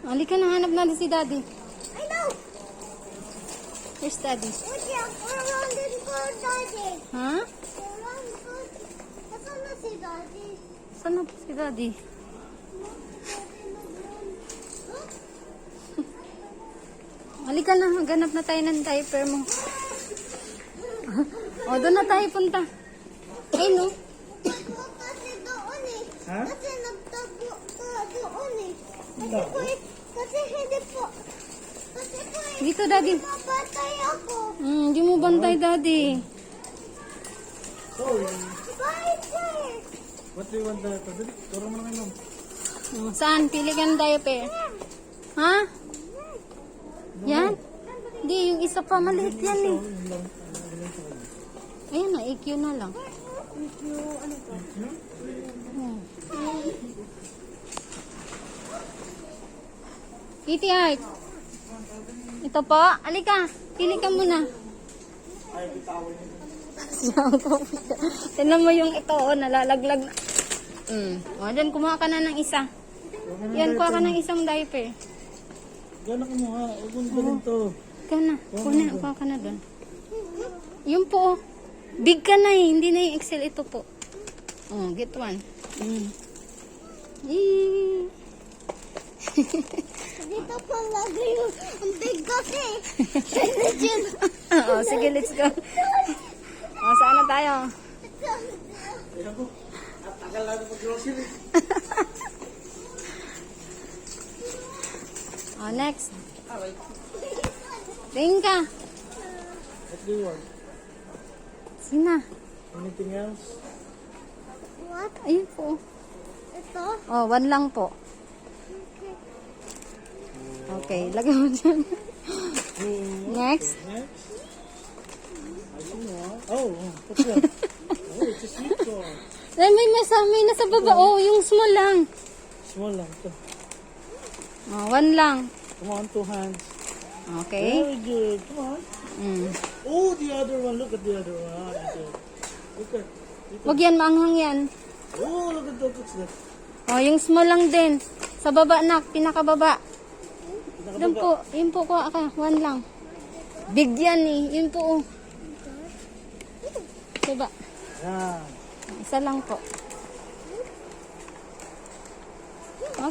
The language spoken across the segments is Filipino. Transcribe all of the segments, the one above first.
Halika na, hanap natin si Daddy. I know. Where's Daddy? Around and go, Daddy. Ha? Around go. Nasaan na si Daddy? Saan na po si Daddy? Halika na, ganap na tayo ng diaper mo. O, doon na tayo punta. Ay, no? Kasi doon eh. Ha? Kasi nagtago ka doon eh. Kasi hindi po. Kasi po eh. Dito, Daddy. Mapatay ako. Hindi mo bantay, Daddy. Sorry. Bye, sir. What do you want that? Turo mo naman yun. Saan? Pili ka ng diaper. Ha? Yan? Hindi, yung isa pa. Maliit yan eh. Ayan na, EQ na lang. Kitty Art. Ito po. Alika. Pili ka muna. Tignan mo yung ito. Oh, nalalaglag na. O, dyan, kumuha ka na ng isa. Yan, kuha ka ng isang diaper. Gano'n ka mo ha. Huwag mong galing to. Ikaw na. Kuha ka na doon. Yun po. Oh. Big ka na eh. Hindi na yung XL. Ito po. Oh, get one. Yee. Dito pa lagi yung ang big kasi. Oh, sige, let's go. Oh, saan na tayo? Ayan ko. At tagal lang mag-grocery. Oh, next. Tingin ka. What do you want? Sina? Anything else? What? Ayun po. Ito? Oh, one lang po. Okay, lagay mo dyan. Next. Next? I see one. Oh, what's that? Oh, it's a sweet one. Ay, may nasa baba. Oh, yung small lang. Small lang. Ito. Oh, one lang. Come on, 2 hands. Okay. Very good. Come on. Oh, the other one. Look at the other one. Look at. Wag yan, maanghang yan. Oh, look at that. What's that? Oh, yung small lang din. Sa baba na, pinakababa. Doon po, yun po ko aka, one lang. Big yan eh, yun po. Diba? Yan. Isa lang po.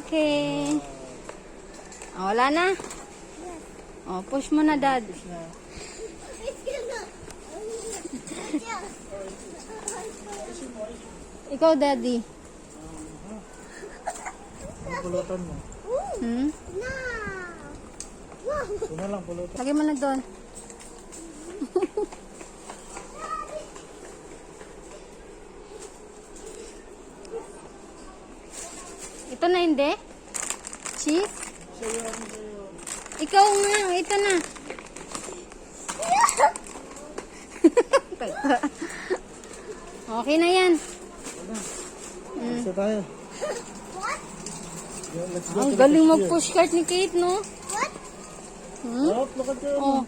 Okay. Oh, wala na? Oh, push mo na, Dad. Ikaw, Daddy. Ano pulutan mo? Hmm? Ito na lang pulutan. Lagay mo na doon. Ito na hindi? Cheese? Ikaw nga, ito na. Okay na yan. Isa tayo. Yeah, let's go Ang to the galing cashier. mag-pushcart ni Kate, no? Hmm? Oh, look at that. Oh,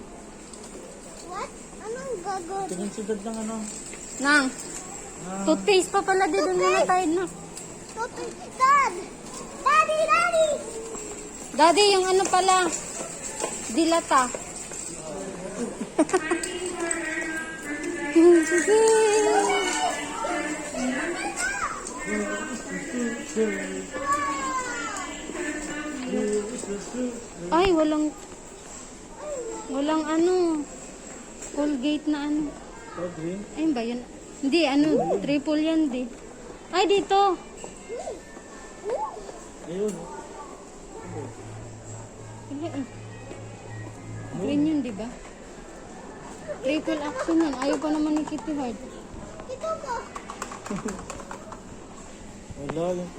What? Anong gagawin? Tingin si Dad ng ano. nang. Toothpaste pa pala din doon muna tayo na. Dad! Daddy! Daddy! Daddy, yung ano pala, dilata. Ay, walang ano, Colgate na ano. Oh, green. Ayun ba yun? Hindi, ano, triple yan, di. Ay, dito. Ayun. Wala eh. Green yun, di ba? Triple action yan. Ayaw pa naman ni Kitty Heart. Ito ko! Wala yun.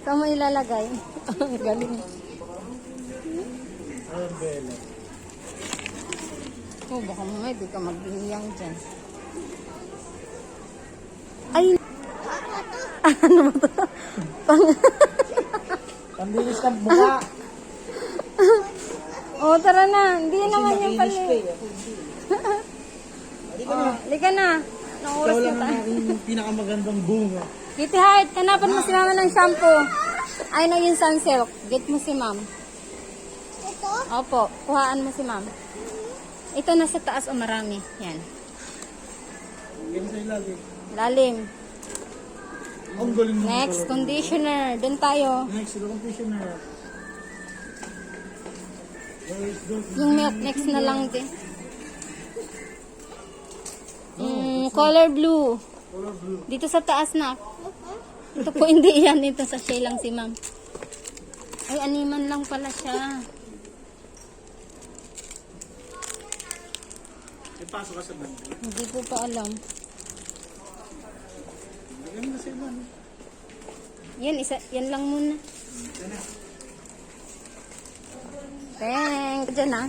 Saan mo ilalagay? Ang galing. Ayun, Bella. Oh, baka mamaya di ka maghihiyang dyan. Ay! Ano ba ito? Pambilis ng mukha. Oh, tara na. Hindi naman yung pala. Liga na. Anong oras Ikaw na lang tayo? ang aking pinakamagandang bunga. Kitty Heart, hanapan mo si mama ng shampoo. Ay na yung sunsilk. Get mo si ma'am. Ito? Opo, kuhaan mo si ma'am. Ito nasa taas o marami. Yan. Yan sa ilalim. Lalim. Ang galing mo Next, talaga. conditioner. Doon tayo. Next, the conditioner. Where is the... Yung milk next na lang din. Color blue. Color blue. Dito sa taas na. Ito po hindi yan. Ito sa shade lang si ma'am. Ay, animan lang pala siya. Ipasok ka sa banda. Hindi ko pa alam. Lagyan mo na sa ilalim. Yan, yan lang muna. Thank. Diyan na.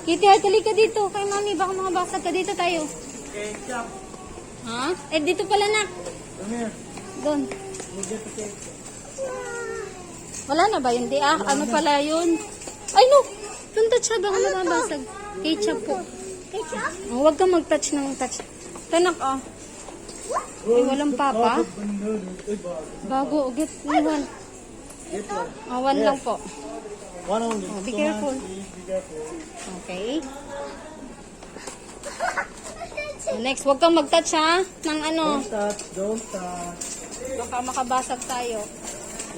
Kitty, tuloy ka dito. Kay mami, baka makabasag ka dito tayo. Ketchup. Ha? Eh, dito pala na. Come here. Doon. You get the ketchup. Wala na ba yun? Di ano pala yun? Ay, no! Don't touch ha, baka makabasag. Ketchup po. Ketchup? Oh, huwag kang mag-touch ng touch. Tanak, oh. Ay, walang papa. Ay, bago. Bago, get one. Get one. Oh, one lang po. One only. Oh, be Come on, careful. please, be careful. Okay. Oh, next, huwag kang mag-touch ha, ng ano. Don't touch, don't touch. Baka makabasag tayo.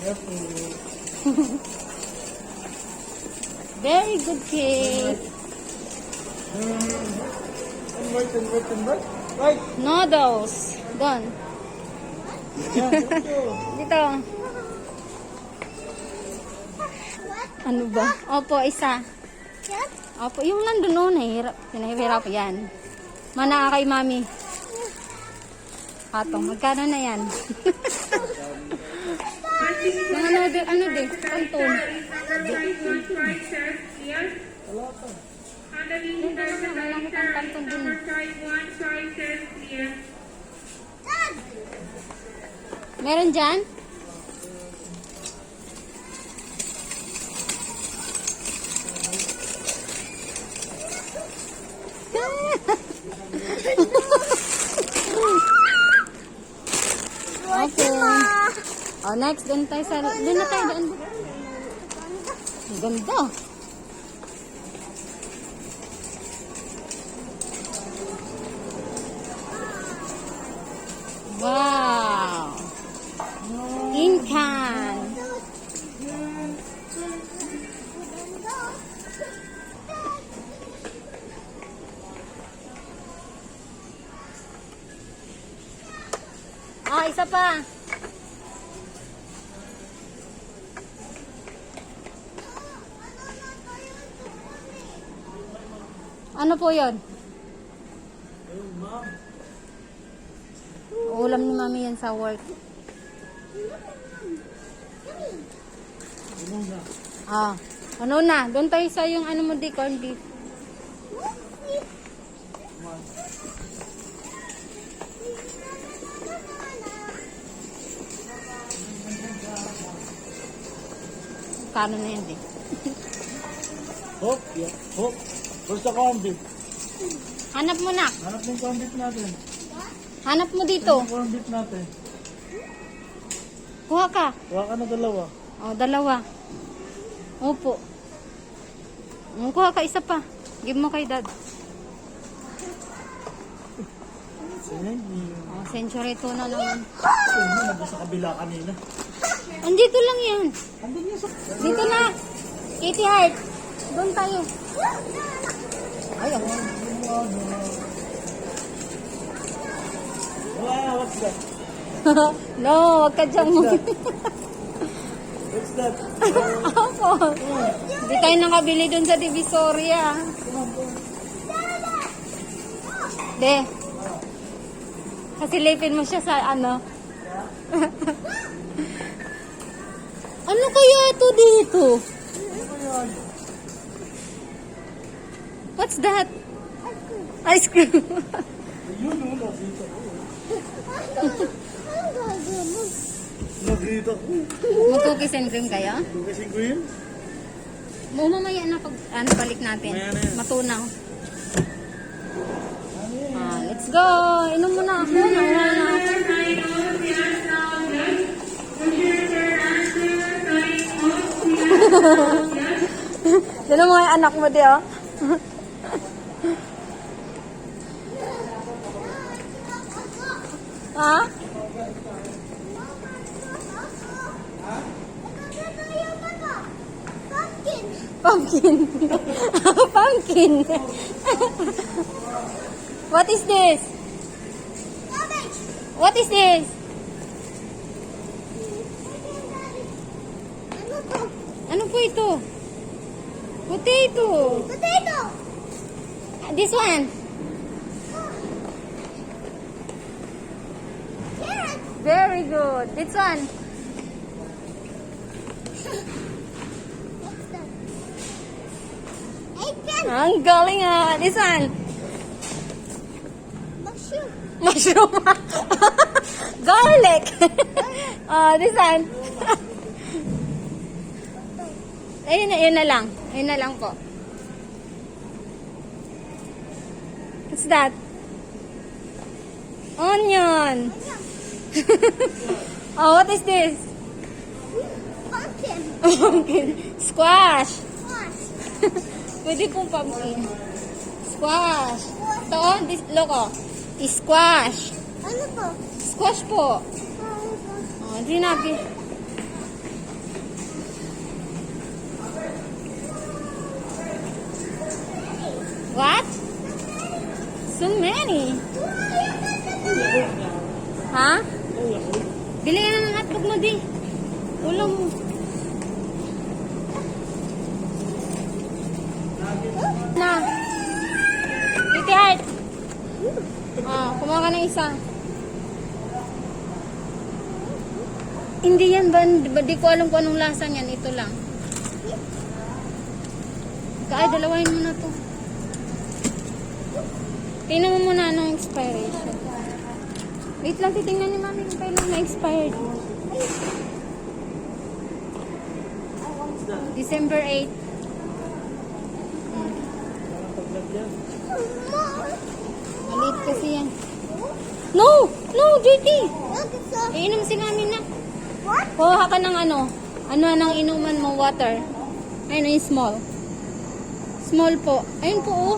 Careful. Very good cake. Convert. Right. Noodles. Doon. Yeah, dito. Dito. Ano ba? Opo, isa. Yan? Opo, yung nandun noon, hinahirap yan. Mana kay mami. Patong, magkano na yan? Mga noodle, ano din? Kanton. Walang kitang kanton din. Meron dyan? Okay. Oh, next, doon tayo sa... Doon na tayo, doon. Ang ganda. Wow. Incan. Ah, isa pa. Ano po yun? Ulam ni mami yan sa work. Ano na? Ah, ano na? Doon tayo sa yung ano mo di, corned beef. Kano na yan din? Hop, yeah. Hop. Where's the corned beef? Hanap mo na. Hanap ng corned beef natin. Hanap mo dito. Yung corned beef natin. Kuha ka. Kuha ka na dalawa. Oh, dalawa. Opo. Kuha ka isa pa. Give mo kay dad. Ayan. Oh, century tuna naman. Ito mo, nandun sa kabila kanina. Andito lang yan. Andun niya sa... Dito na. Kitty Heart. Doon tayo. Ay, ako. Wow, what's that? No, wag ka dyan mo. What's that? Opo. Hindi tayo nakabili doon sa Divisoria. De. Kasilipin mo siya sa ano. Ano kaya ito dito? What's that? Ice cream. Ayun, oh, nakita ko. Ang gagawin mo? Nakita ko. Mag-cookies and cream kayo? Lugasing ko yun. Mamaya na pag balik natin. Mamaya na yan. Matunaw. Let's go! Inom muna ako. Nakuha na ako. Dala mo yung anak mo di, oh. Ha? Pumpkin. Pumpkin. What is this? What is this? Ano po ito? Potato. Potato. This one. Carrot. Very good. This one. What's that? Eggplant. Ang galing ah. This one. Mushroom. Mushroom. Garlic. This one. Ayun na lang. Ayun na lang po. What's that? Onion. Oh, what is this? Pumpkin. Pumpkin. Squash. Squash. Pwede pong pumpkin. Squash. Ito, this, look, squash. Ano to? Squash po. Oh, hindi nabi. What? So many. Ha? Bili ka na ng hotdog mo, di. Ulam mo. Na. Titi Heart. Kumuha ka ng isa. Hindi yan ba? Di ko alam kung anong lasa niyan. Ito lang. Kaya dalawahin mo na to. Tingnan mo muna anong expiration. Wait lang, titingnan ni mami kung kailan na-expired. December 8. Maliit kasi yan. No! No, JT! Look, it's a... Iinom si mami na. What? Kuha ka ng ano? Ano nang inuman mo? Water. Ayun, yung small. Small po. Ayun po, oh.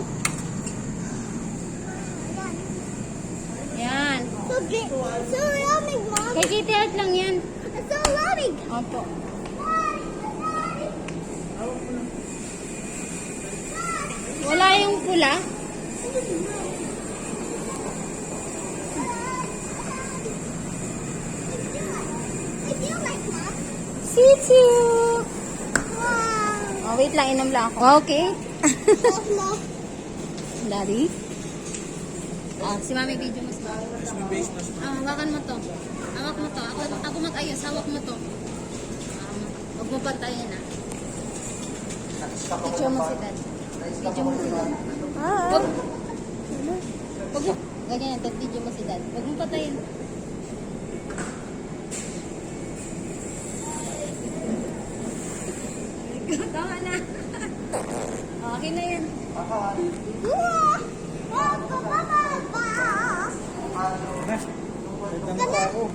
Yan. So big. So yummy, Mom. Kay Kitty Heart lang yan. It's so yummy. Opo. Wala yung pula. I feel like Mom. Situ! Wow. Oh, wait lang. Inom lang ako. Okay. No. Daddy? Si mami video mo si mami. Hawakan mo to. Hawak mo to. Ako mag-ayos. Hawak mo to. Huwag mo pantayin ah. Video mo si dad. Video mo si dad. Huwag. Huwag mo. Ganyan. Video mo si dad. Huwag mo patayin. Tama na. Okay na yan. Nagdang pa ako.